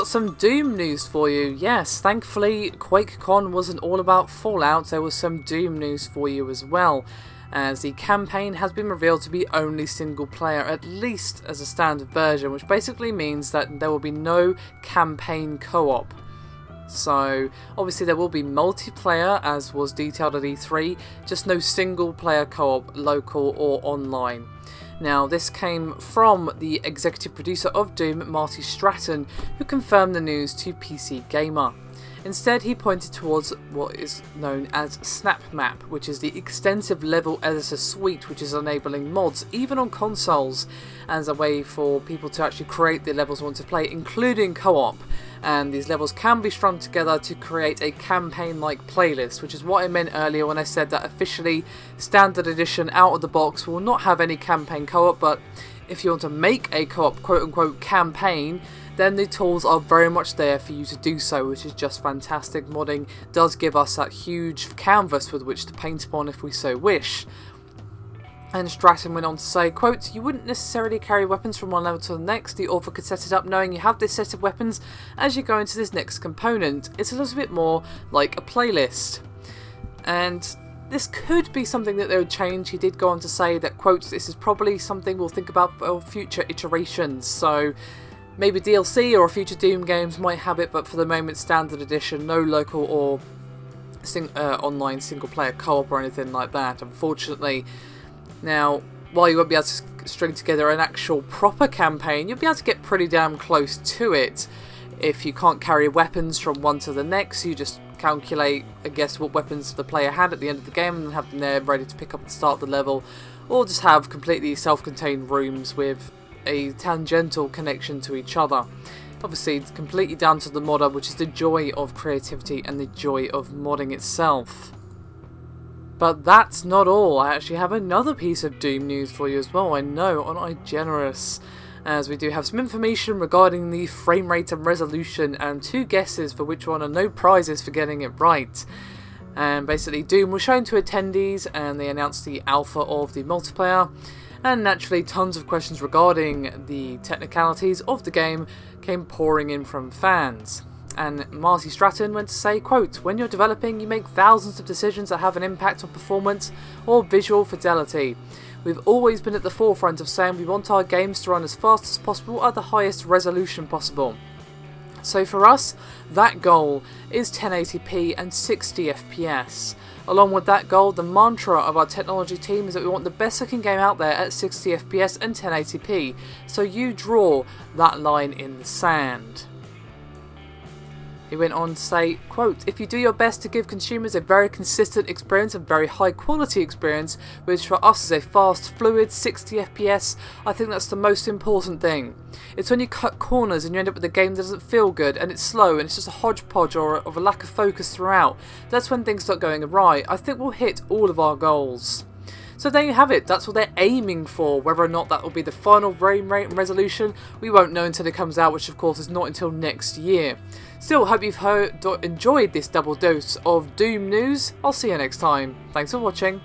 got some Doom news for you. Yes, thankfully QuakeCon wasn't all about Fallout, there was some Doom news for you as well, as the campaign has been revealed to be only single player, at least as a standard version, which basically means that there will be no campaign co-op. So obviously there will be multiplayer as was detailed at E3, just no single player co-op, local or online. Now, this came from the executive producer of Doom, Marty Stratton, who confirmed the news to PC Gamer. Instead, he pointed towards what is known as Snap Map, which is the extensive level editor suite which is enabling mods, even on consoles, as a way for people to actually create the levels they want to play, including co-op. And these levels can be strung together to create a campaign-like playlist, which is what I meant earlier when I said that officially Standard Edition out of the box will not have any campaign co-op, but if you want to make a co-op quote-unquote campaign, then the tools are very much there for you to do so, which is just fantastic. Modding does give us that huge canvas with which to paint upon if we so wish. And Stratton went on to say, quote, "You wouldn't necessarily carry weapons from one level to the next. The author could set it up knowing you have this set of weapons as you go into this next component. It's a little bit more like a playlist." And this could be something that they would change. He did go on to say that, quote, "This is probably something we'll think about for future iterations." So maybe DLC or future Doom games might have it, but for the moment, Standard Edition, no local or online single player co-op or anything like that, unfortunately. Now, while you won't be able to string together an actual proper campaign, you'll be able to get pretty damn close to it. If you can't carry weapons from one to the next, you just calculate, I guess, what weapons the player had at the end of the game and have them there ready to pick up at the start of the level, or just have completely self-contained rooms with a tangential connection to each other. Obviously, it's completely down to the modder, which is the joy of creativity and the joy of modding itself. But that's not all. I actually have another piece of Doom news for you as well. I know, aren't I generous? As we do have some information regarding the frame rate and resolution, and 2 guesses for which one, and no prizes for getting it right. And basically, Doom was shown to attendees and they announced the alpha of the multiplayer. And naturally, tons of questions regarding the technicalities of the game came pouring in from fans. And Marty Stratton went to say, quote, "When you're developing, you make thousands of decisions that have an impact on performance or visual fidelity. We've always been at the forefront of saying we want our games to run as fast as possible at the highest resolution possible. So for us, that goal is 1080p and 60 FPS. Along with that goal, the mantra of our technology team is that we want the best looking game out there at 60 FPS and 1080p. So you draw that line in the sand." He went on to say, quote, "If you do your best to give consumers a very consistent experience and very high quality experience, which for us is a fast, fluid 60 FPS, I think that's the most important thing. It's when you cut corners and you end up with a game that doesn't feel good and it's slow and it's just a hodgepodge or of a lack of focus throughout. That's when things start going awry. I think we'll hit all of our goals." So there you have it, that's what they're aiming for. Whether or not that will be the final frame rate and resolution, we won't know until it comes out, which of course is not until next year. Still, hope you've enjoyed this double dose of Doom news. I'll see you next time. Thanks for watching.